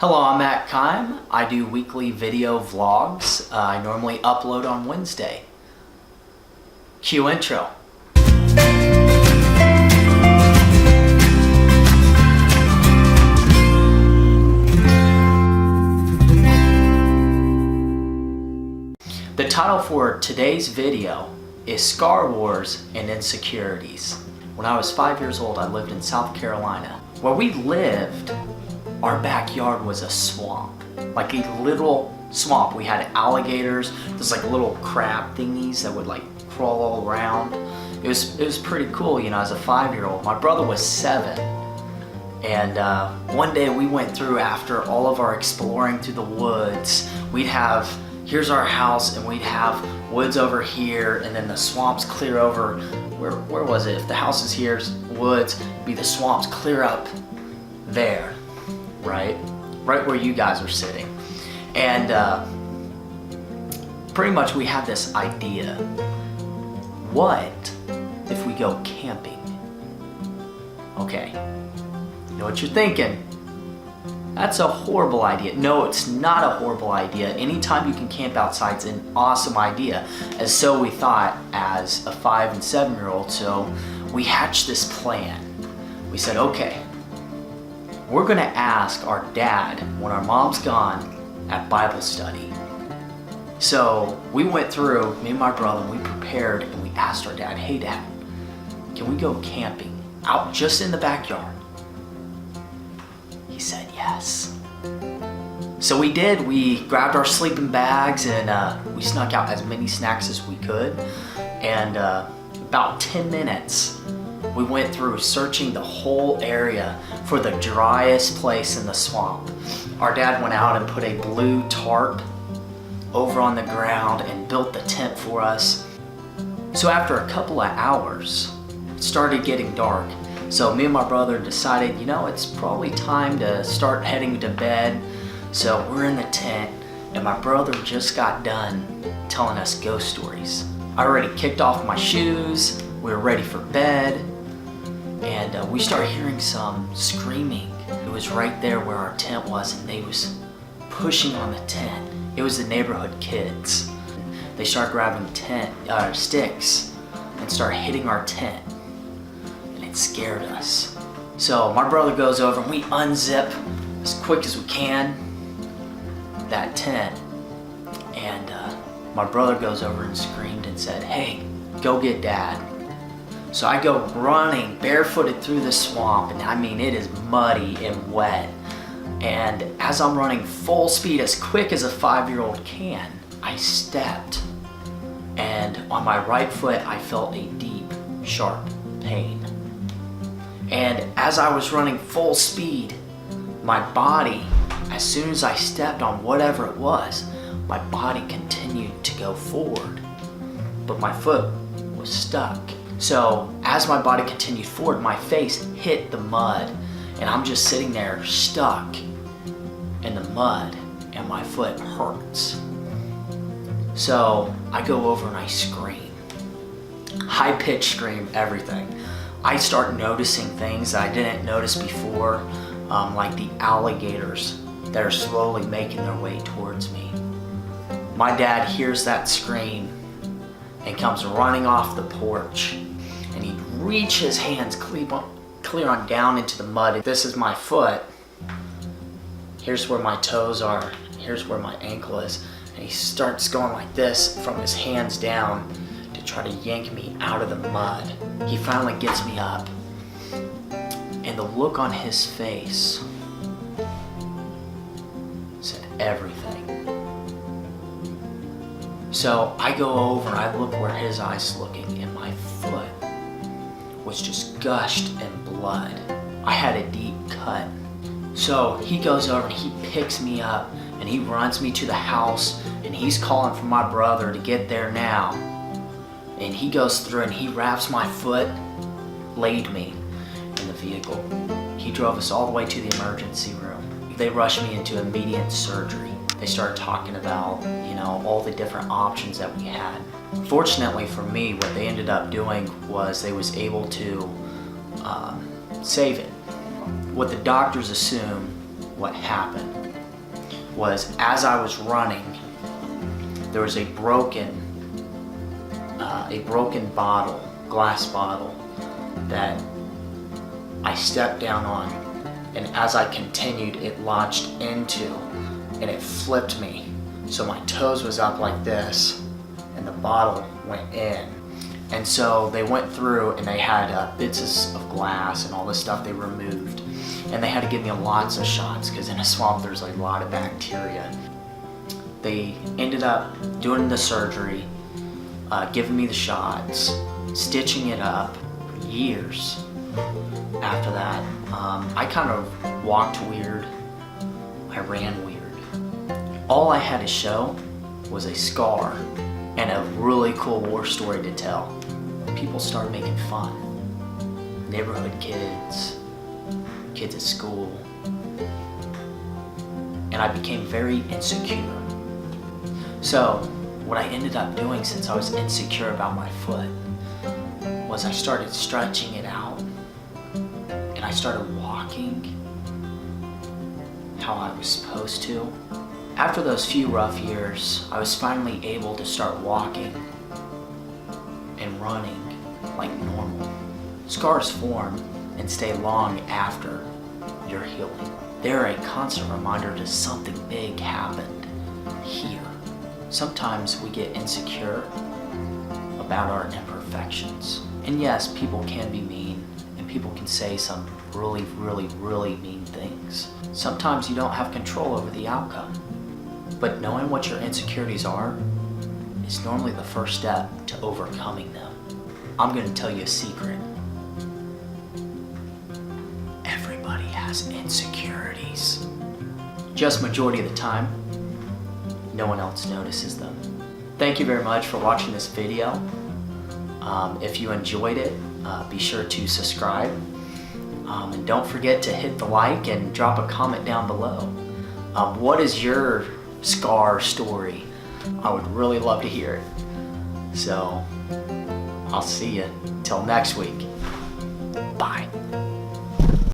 Hello, I'm at Keim. I do weekly video vlogs. I normally upload on Wednesday. Cue intro. The title for today's video is Scar Wars and Insecurities. When I was 5 years old, I lived in South Carolina. Where we lived, our backyard was a swamp, like a little swamp. We had alligators, there's like little crab thingies that would like crawl all around. It was pretty cool, you know, as a 5-year-old. My brother was 7, and one day we went through, after all of our exploring through the woods, we'd have, here's our house, and we'd have woods over here, and then the swamps clear over, where was it? If the house is here, woods, it'd be the swamps clear up there. Right where you guys are sitting. And pretty much we had this idea. What if we go camping? Okay, you know what you're thinking. That's a horrible idea. No, it's not a horrible idea. Anytime you can camp outside is an awesome idea. And so we thought as a 5 and 7-year-old, so we hatched this plan. We said, okay, we're gonna ask our dad when our mom's gone at Bible study. So we went through, me and my brother, we prepared and we asked our dad, hey Dad, can we go camping out just in the backyard? He said yes. So we did. We grabbed our sleeping bags and we snuck out as many snacks as we could. And about 10 minutes, we went through searching the whole area for the driest place in the swamp. Our dad went out and put a blue tarp over on the ground and built the tent for us. So after a couple of hours, it started getting dark. So me and my brother decided, you know, it's probably time to start heading to bed. So we're in the tent and my brother just got done telling us ghost stories. I already kicked off my shoes, we were ready for bed. And we started hearing some screaming. It was right there where our tent was, and they was pushing on the tent. It was the neighborhood kids. They started grabbing sticks and started hitting our tent, and it scared us. So my brother goes over and we unzip as quick as we can that tent, and my brother goes over and screamed and said, hey, go get Dad. So I go running barefooted through the swamp, and I mean it is muddy and wet. And as I'm running full speed, as quick as a 5-year-old can, I stepped. And on my right foot, I felt a deep, sharp pain. And as I was running full speed, my body, as soon as I stepped on whatever it was, my body continued to go forward, but my foot was stuck. So as my body continued forward, my face hit the mud, and I'm just sitting there stuck in the mud, and my foot hurts. So I go over and I scream. High-pitched scream, everything. I start noticing things that I didn't notice before, like the alligators that are slowly making their way towards me. My dad hears that scream and comes running off the porch. And he'd reach his hands clear on down into the mud. This is my foot. Here's where my toes are. Here's where my ankle is. And he starts going like this from his hands down to try to yank me out of the mud. He finally gets me up. And the look on his face said everything. So I go over and I look where his eye's looking, and my foot was just gushed in blood. I had a deep cut. So he goes over and he picks me up and he runs me to the house, and he's calling for my brother to get there now. And he goes through and he wraps my foot, laid me in the vehicle. He drove us all the way to the emergency room. They rushed me into immediate surgery. They started talking about, you know, all the different options that we had. Fortunately for me, what they ended up doing was they was able to save it. What the doctors assumed what happened was, as I was running, there was a broken bottle, glass bottle, that I stepped down on, and as I continued, it launched into, and it flipped me. So my toes was up like this, and the bottle went in. And so they went through and they had bits of glass and all this stuff they removed. And they had to give me lots of shots because in a swamp there's a lot of bacteria. They ended up doing the surgery, giving me the shots, stitching it up for years. After that, I kind of walked weird, I ran weird. All I had to show was a scar and a really cool war story to tell. People started making fun. Neighborhood kids, kids at school. And I became very insecure. So what I ended up doing, since I was insecure about my foot, was I started stretching it out, and I started walking how I was supposed to. After those few rough years, I was finally able to start walking and running like normal. Scars form and stay long after you're healing. They're a constant reminder that something big happened here. Sometimes we get insecure about our imperfections. And yes, people can be mean, and people can say some really, really, really mean things. Sometimes you don't have control over the outcome. But knowing what your insecurities are is normally the first step to overcoming them. I'm going to tell you a secret. Everybody has insecurities. Just majority of the time, no one else notices them. Thank you very much for watching this video. If you enjoyed it, be sure to subscribe. And don't forget to hit the like and drop a comment down below. What is your scar story? I would really love to hear it. So, I'll see you till next week. Bye.